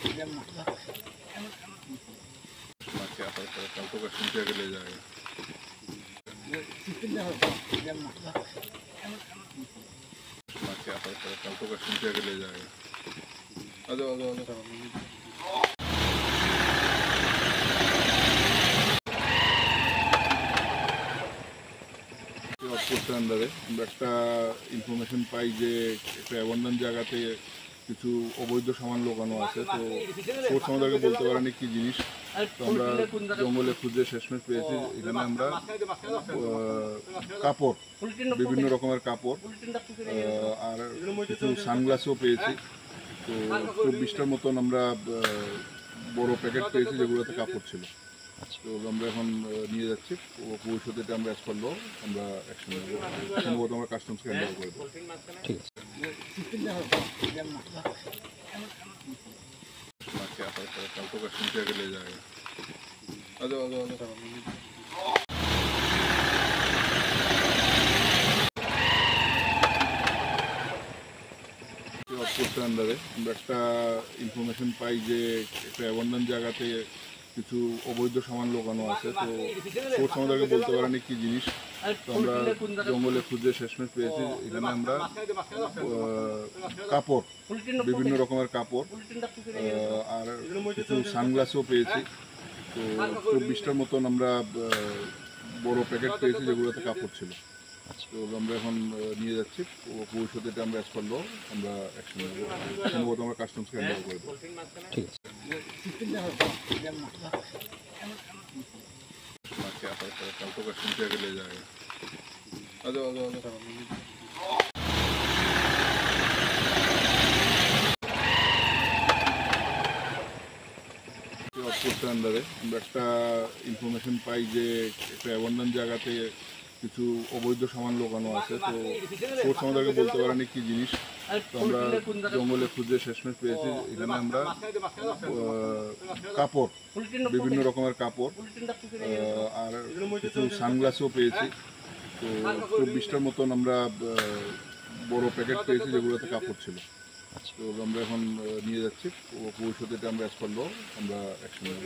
क्या कल तो कश्मीर से आगे ले जाएगा क्या कल तो कश्मीर से आगे ले जाएगा আউটপোস্টের আন্ডারে আমরা একটা ইনফরমেশন পাই যে একটা অ্যাবান্ডন জায়গাতে কিছু অবৈধ সামান লোকানো আছে। তো সোর্স আমাদেরকে বলতে পারেনি কি জিনিস। তো আমরা জঙ্গলে খুঁজে শেষমেশ পেয়েছি এখানে আমরা কাপড়, বিভিন্ন রকমের কাপড় আর কিছু সানগ্লাসও পেয়েছি। তো 24টার মতন আমরা বড় প্যাকেট পেয়েছি যেগুলোতে কাপড় ছিল। তো আমরা এখন নিয়ে যাচ্ছি, ভবিষ্যতে এটা আমরা অ্যাজ করলেও আমরা অ্যাকশন নেব, সম্ভবত আমরা কাস্টমসকে হ্যান্ড ওভার করবো। ঠিক আছে। कल तो कश्मीर से आगे ले जाएगा আউটপোস্টের আন্ডারে আমরা একটা ইনফরমেশন পাই যে একটা অ্যাবান্ডন জায়গাতে কিছু অবৈধ সামান লোকানো আছে। তো সোর্স আমাদেরকে বলতে পারেনি কি জিনিস। তো আমরা জঙ্গলে খুঁজে শেষমেশ পেয়েছি এখানে আমরা কাপড়, বিভিন্ন রকমের কাপড় আর কিছু সানগ্লাসও পেয়েছি। তো 24টার মতন আমরা বড় প্যাকেট পেয়েছি যেগুলোতে কাপড় ছিল। তো আমরা এখন নিয়ে যাচ্ছি, ভবিষ্যতে এটা আমরা অ্যাজ করলেও আমরা অ্যাকশন নেব, সম্ভবত আমরা কাস্টমসকে হ্যান্ড ওভার করবো। ঠিক আছে। कल तो कश्मीर से आगे ले जाएगा আউটপোস্টের আন্ডারে আমরা একটা ইনফরমেশন পাই যে একটা অ্যাবান্ডন জায়গাতে কিছু অবৈধ সামান লোকানো আছে। তো সোর্স আমাদেরকে বলতে পারেনি কি জিনিস। তো আমরা জঙ্গলে খুঁজে শেষমেশ পেয়েছি এখানে আমরা কাপড়, বিভিন্ন রকমের কাপড় আর কিছু সানগ্লাসও পেয়েছি। তো 24টার মতন আমরা বড় প্যাকেট পেয়েছি যেগুলোতে কাপড় ছিল। তো আমরা এখন নিয়ে যাচ্ছি, ভবিষ্যতে এটা আমরা অ্যাজ করলেও আমরা অ্যাকশন নেব,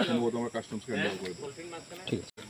সম্ভবত আমরা কাস্টমসকে হ্যান্ড ওভার করবো। ঠিক আছে।